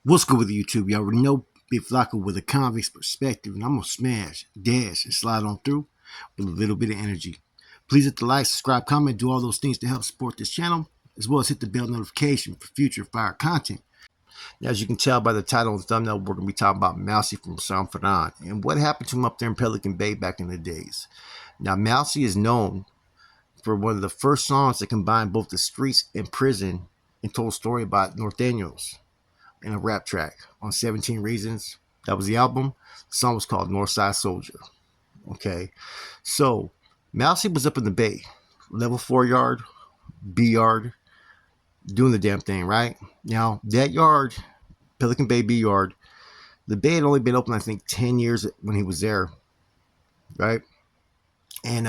What's good with YouTube? You already know Big Flocko with a convict's perspective, and I'm gonna smash, dash, and slide on through with a little bit of energy. Please hit the like, subscribe, comment, do all those things to help support this channel, as well as hit the bell notification for future fire content. Now, as you can tell by the title and thumbnail, we're gonna be talking about Mousie from Fran and what happened to him up there in Pelican Bay back in the days. Now, Mousie is known for one of the first songs that combined both the streets and prison and told a story about Norteños in a rap track on 17 Reasons. That was the album. The song was called Northside Soldier. Okay. So Mousie was up in the Bay, level 4 yard, B yard, doing the damn thing, right? Now, that yard, Pelican Bay B yard, the Bay had only been open, I think, 10 years when he was there, right? And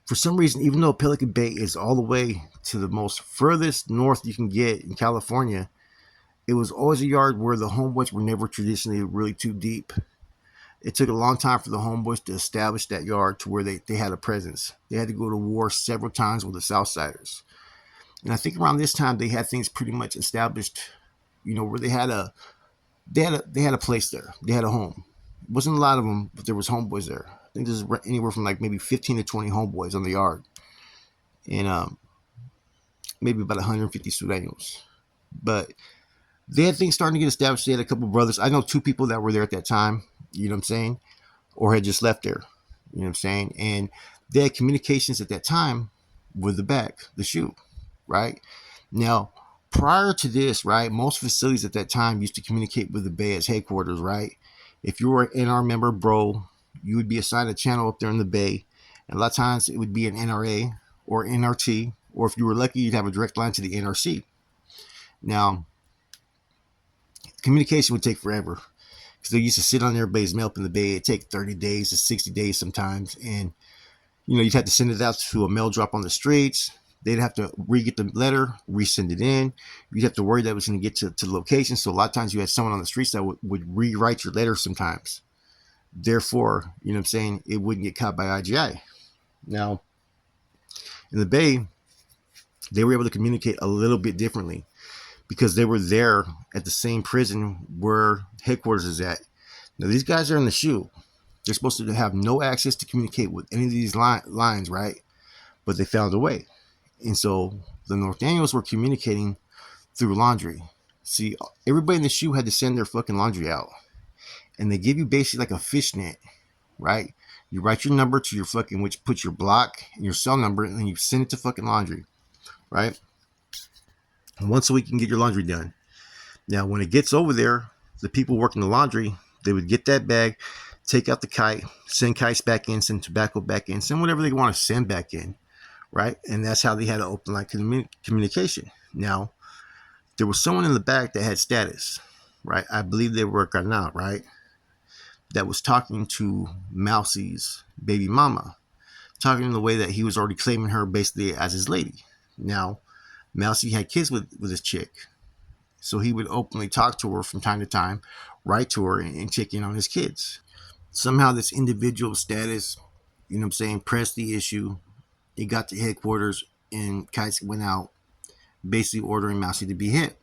for some reason, even though Pelican Bay is all the way to the most furthest north you can get in California, it was always a yard where the homeboys were never traditionally really too deep. It took a long time for the homeboys to establish that yard to where they had a presence. They had to go to war several times with the Southsiders. And I think around this time they had things pretty much established, where they had a place there. They had a home. It wasn't a lot of them, but there was homeboys there. I think there's anywhere from like maybe 15 to 20 homeboys on the yard. And maybe about 150 Sureños. But they had things starting to get established. They had a couple of brothers. I know 2 people that were there at that time, you know what I'm saying, or had just left there, you know what I'm saying. And they had communications at that time with the shoe, right? Now, prior to this, right, most facilities at that time used to communicate with the Bay as headquarters, right? If you were an NR member, bro, you would be assigned a channel up there in the Bay. And a lot of times it would be an NRA or NRT, or if you were lucky, you'd have a direct line to the NRC. Now, communication would take forever because they used to sit on everybody's mail up in the Bay. It'd take 30 days to 60 days sometimes. And, you'd have to send it out to a mail drop on the streets. They'd have to re-get the letter, resend it in. You'd have to worry that it was going to get to the location. So a lot of times you had someone on the streets that would rewrite your letter sometimes. Therefore, you know what I'm saying, it wouldn't get caught by IGI. Now, in the Bay, they were able to communicate a little bit differently, because they were there at the same prison where headquarters is at. Now, these guys are in the shoe. They're supposed to have no access to communicate with any of these lines, right? But they found a way. And so the Norteños were communicating through laundry. See, everybody in the shoe had to send their fucking laundry out. And they give you basically like a fishnet, right? You write your number to your fucking, which puts your block and your cell number, and then you send it to fucking laundry, right? Once a week, you can get your laundry done. Now, when it gets over there, the people working the laundry, they would get that bag, take out the kite, send kites back in, send tobacco back in, send whatever they want to send back in, right? And that's how they had an open line communication. Now, there was someone in the back that had status, right? I believe they were Carnal, right? That was talking to Mousie's baby mama, talking in the way that he was already claiming her basically as his lady. Now, Mousie had kids with this chick, so he would openly talk to her from time to time, write to her, and check in on his kids. Somehow this individual status, pressed the issue. It got to headquarters, and kites went out basically ordering Mousie to be hit,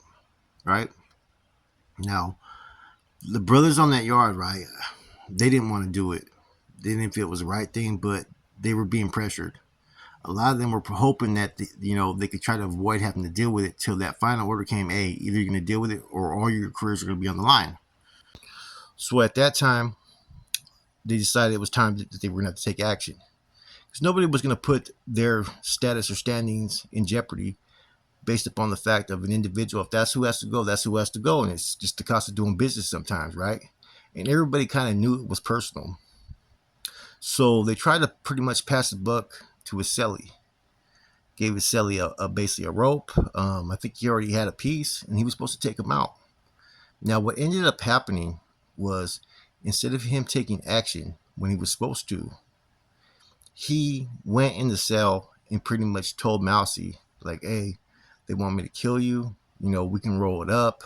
right? Now, the brothers on that yard, right, they didn't want to do it. They didn't feel it was the right thing, but they were being pressured. A lot of them were hoping that, they could try to avoid having to deal with it till that final order came. Hey, either you're going to deal with it or all your careers are going to be on the line. So at that time, they decided it was time that they were going to have to take action, because nobody was going to put their status or standings in jeopardy based upon the fact of an individual. If that's who has to go, that's who has to go. And it's just the cost of doing business sometimes, right? And everybody kind of knew it was personal. So they tried to pretty much pass the buck to Iseli. Gave Iseli basically a rope. I think he already had a piece, and he was supposed to take him out. Now, what ended up happening was, instead of him taking action when he was supposed to, he went in the cell and pretty much told Mousie, like, hey, they want me to kill you. We can roll it up.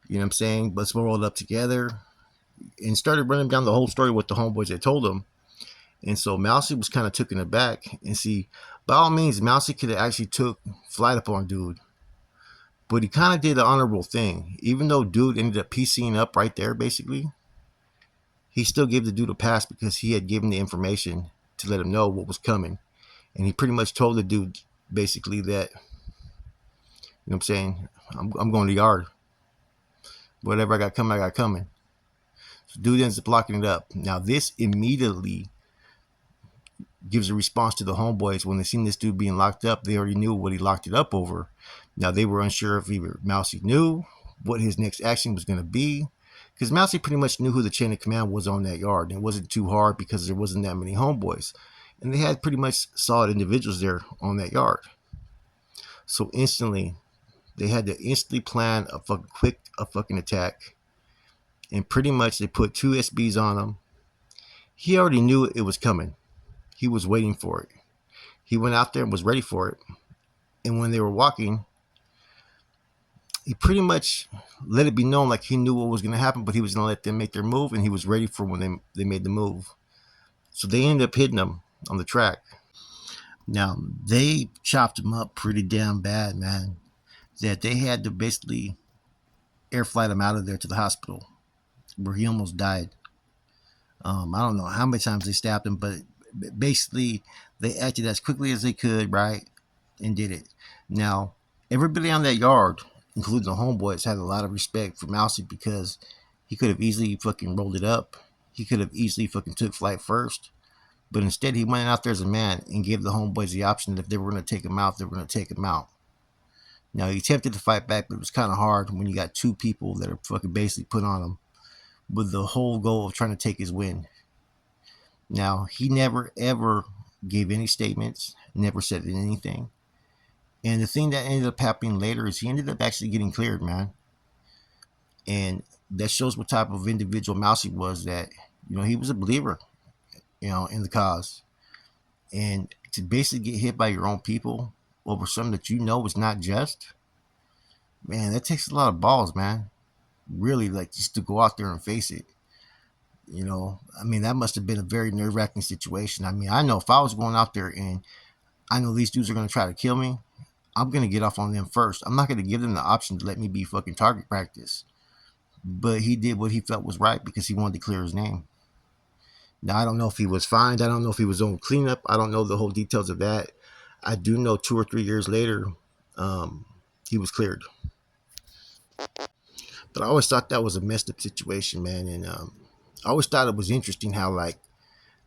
You know what I'm saying? Let's roll it up together. And started running down the whole story with the homeboys that told him. And so Mousie was kind of taken aback. And see, by all means, Mousie could have actually took flight up on dude. But he kind of did the honorable thing. Even though dude ended up piecing up right there, basically, he still gave the dude a pass because he had given the information to let him know what was coming. And he pretty much told the dude basically that, you know what I'm saying, I'm going to the yard. Whatever I got coming, I got coming. So dude ends up locking it up. Now this immediately gives a response to the homeboys when they seen this dude being locked up. They already knew what he locked it up over. Now they were unsure if either Mousie knew what his next action was going to be, because Mousie pretty much knew who the chain of command was on that yard. And it wasn't too hard because there wasn't that many homeboys, and they had pretty much solid individuals there on that yard. So instantly, they had to instantly plan a fucking attack, and pretty much they put two SBs on him. He already knew it was coming. He was waiting for it. He went out there and was ready for it. And when they were walking, he pretty much let it be known like he knew what was going to happen, but he was going to let them make their move, and he was ready for when they made the move. So they ended up hitting him on the track. Now, they chopped him up pretty damn bad, man, that they had to basically air flight him out of there to the hospital where he almost died. I don't know how many times they stabbed him, but basically they acted as quickly as they could, right, and did it. Now, everybody on that yard, including the homeboys, had a lot of respect for Mousie because he could have easily fucking rolled it up. He could have easily fucking took flight first. But instead, he went out there as a man and gave the homeboys the option that if they were going to take him out, they were going to take him out. Now, he attempted to fight back, but it was kind of hard when you got two people that are fucking basically put on him with the whole goal of trying to take his win. Now, he never, ever gave any statements, never said anything. And the thing that ended up happening later is he ended up actually getting cleared, man. And that shows what type of individual Mousie was, that, you know, he was a believer, you know, in the cause. And to basically get hit by your own people over something that you know is not just, man, that takes a lot of balls, man. Really, like, just to go out there and face it. You know, I mean, that must have been a very nerve-wracking situation. I mean, I know if I was going out there and I know these dudes are going to try to kill me, I'm going to get off on them first. I'm not going to give them the option to let me be fucking target practice. But he did what he felt was right because he wanted to clear his name. Now, I don't know if he was fined. I don't know if he was on cleanup. I don't know the whole details of that. I do know 2 or 3 years later, he was cleared. But I always thought that was a messed up situation, man. And I always thought it was interesting how, like,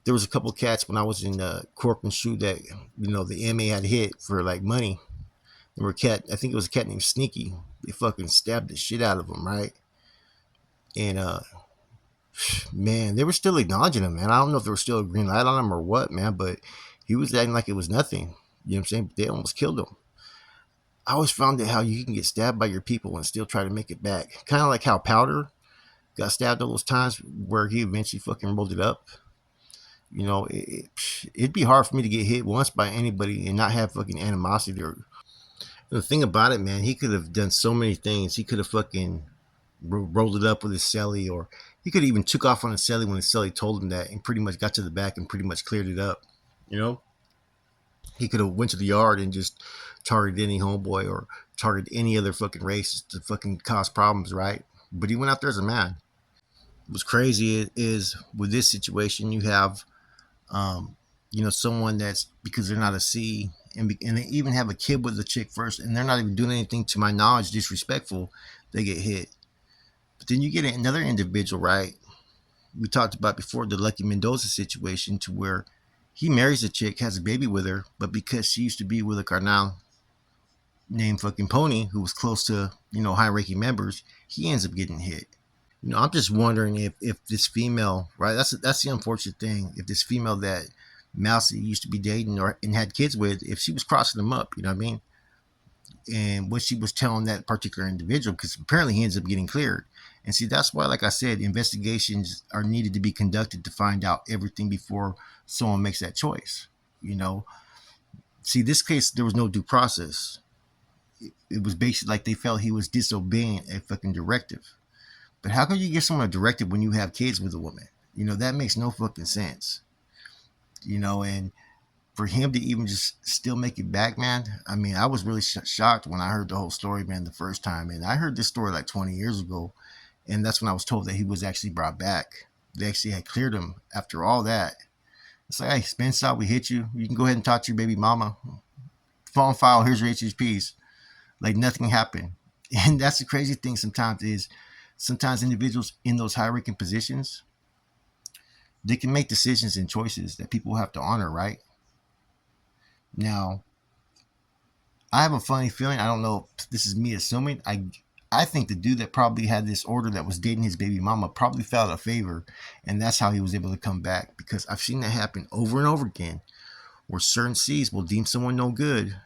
there was a couple of cats when I was in Corp and Shoe that, you know, the MA had hit for, like, money. There were a cat, I think it was a cat named Sneaky. They fucking stabbed the shit out of him, right? And, man, they were still acknowledging him, man. I don't know if there was still a green light on him or what, man, but he was acting like it was nothing. You know what I'm saying? They almost killed him. I always found it how you can get stabbed by your people and still try to make it back. Kind of like how Powder got stabbed all those times where he eventually fucking rolled it up. You know, it'd be hard for me to get hit once by anybody and not have fucking animosity. Or the thing about it, man, he could have done so many things. He could have fucking rolled it up with his celly, or he could have even took off on his celly when his celly told him that, and pretty much got to the back and pretty much cleared it up. You know, he could have went to the yard and just targeted any homeboy or targeted any other fucking race to fucking cause problems, right? But he went out there as a man. What's crazy is with this situation, you have, you know, someone that's, because they're not a C, and they even have a kid with the chick first, and they're not even doing anything, to my knowledge, disrespectful, they get hit. But then you get another individual, right? We talked about before the Lucky Mendoza situation, to where he marries a chick, has a baby with her, but because she used to be with a carnal named fucking Pony, who was close to, you know, high-ranking members, he ends up getting hit. You know, I'm just wondering if this female, right? That's the unfortunate thing. If this female that Mousie used to be dating or and had kids with, if she was crossing them up, you know what I mean? And what she was telling that particular individual, because apparently he ends up getting cleared. And see, that's why, like I said, investigations are needed to be conducted to find out everything before someone makes that choice. You know, see, this case, there was no due process. It was basically like they felt he was disobeying a fucking directive. But how can you give someone a directive when you have kids with a woman? You know, that makes no fucking sense. You know, and for him to even just still make it back, man. I mean, I was really shocked when I heard the whole story, man, the first time. And I heard this story like 20 years ago, and that's when I was told that he was actually brought back. They actually had cleared him after all that. It's like, hey, Spence out, we hit you. You can go ahead and talk to your baby mama. Phone file, here's your HHPs. Like nothing happened. And that's the crazy thing sometimes is sometimes individuals in those high ranking positions, they can make decisions and choices that people have to honor, right? Now, I have a funny feeling. I don't know if this is me assuming. I think the dude that probably had this order that was dating his baby mama probably felt a favor, and that's how he was able to come back. Because I've seen that happen over and over again, where certain C's will deem someone no good,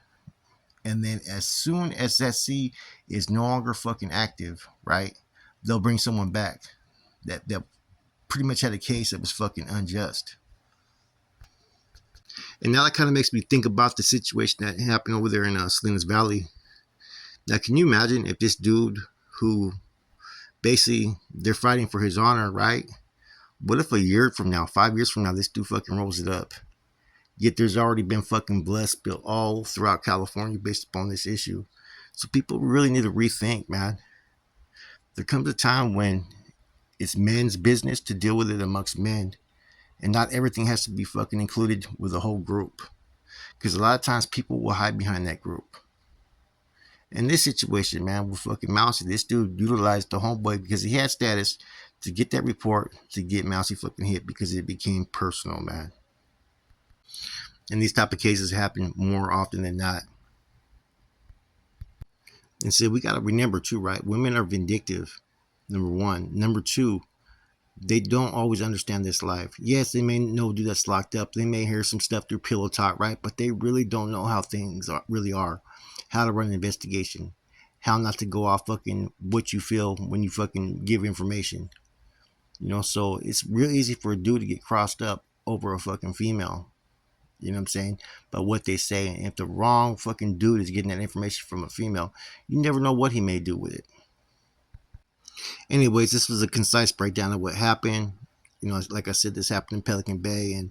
and then as soon as that C is no longer fucking active, right, they'll bring someone back that pretty much had a case that was fucking unjust. And now that kind of makes me think about the situation that happened over there in Salinas Valley. Now, can you imagine if this dude who basically they're fighting for his honor, right? What if a year from now, 5 years from now, this dude fucking rolls it up? Yet there's already been fucking blood spilled all throughout California based upon this issue. So people really need to rethink, man. There comes a time when it's men's business to deal with it amongst men. And not everything has to be fucking included with a whole group. Because a lot of times people will hide behind that group. In this situation, man, with fucking Mousie, this dude utilized the homeboy because he had status to get that report to get Mousie fucking hit because it became personal, man. And these type of cases happen more often than not. And so we got to remember too, right? Women are vindictive, number one. Number two, they don't always understand this life. Yes, they may know dude that's locked up. They may hear some stuff through pillow talk, right? But they really don't know how things really are. How to run an investigation. How not to go off fucking what you feel when you fucking give information. So it's real easy for a dude to get crossed up over a fucking female. You know what I'm saying? But what they say, and if the wrong fucking dude is getting that information from a female, you never know what he may do with it. Anyways, this was a concise breakdown of what happened. Like I said, this happened in Pelican Bay, and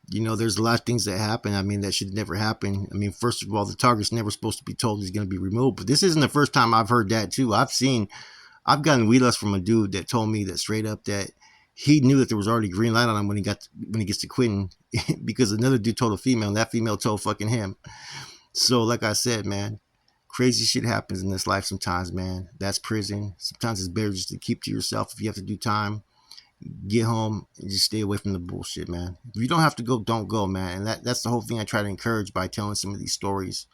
there's a lot of things that happen. I mean, that should never happen. I mean, first of all, the target's never supposed to be told he's going to be removed. But this isn't the first time I've heard that too. I've gotten weed lust from a dude that told me that straight up that he knew that there was already green light on him when he gets to quitting because another dude told a female, and that female told fucking him. So, like I said, man, crazy shit happens in this life sometimes, man. That's prison. Sometimes it's better just to keep to yourself if you have to do time. Get home and just stay away from the bullshit, man. If you don't have to go, don't go, man. And that's the whole thing I try to encourage by telling some of these stories.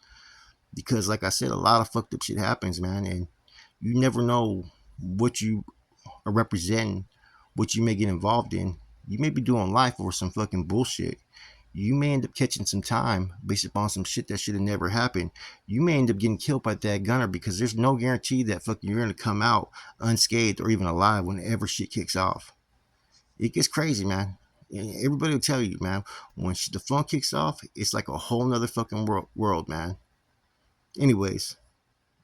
Because, like I said, a lot of fucked up shit happens, man. And you never know what you are representing, what you may get involved in. You may be doing life over some fucking bullshit. You may end up catching some time based upon some shit that should have never happened. You may end up getting killed by that gunner because there's no guarantee that fucking you're going to come out unscathed or even alive whenever shit kicks off. It gets crazy, man. Everybody will tell you, man, when the phone kicks off, it's like a whole nother fucking world, man. Anyways,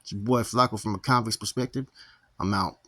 it's your boy Flacco from a convict's perspective. I'm out.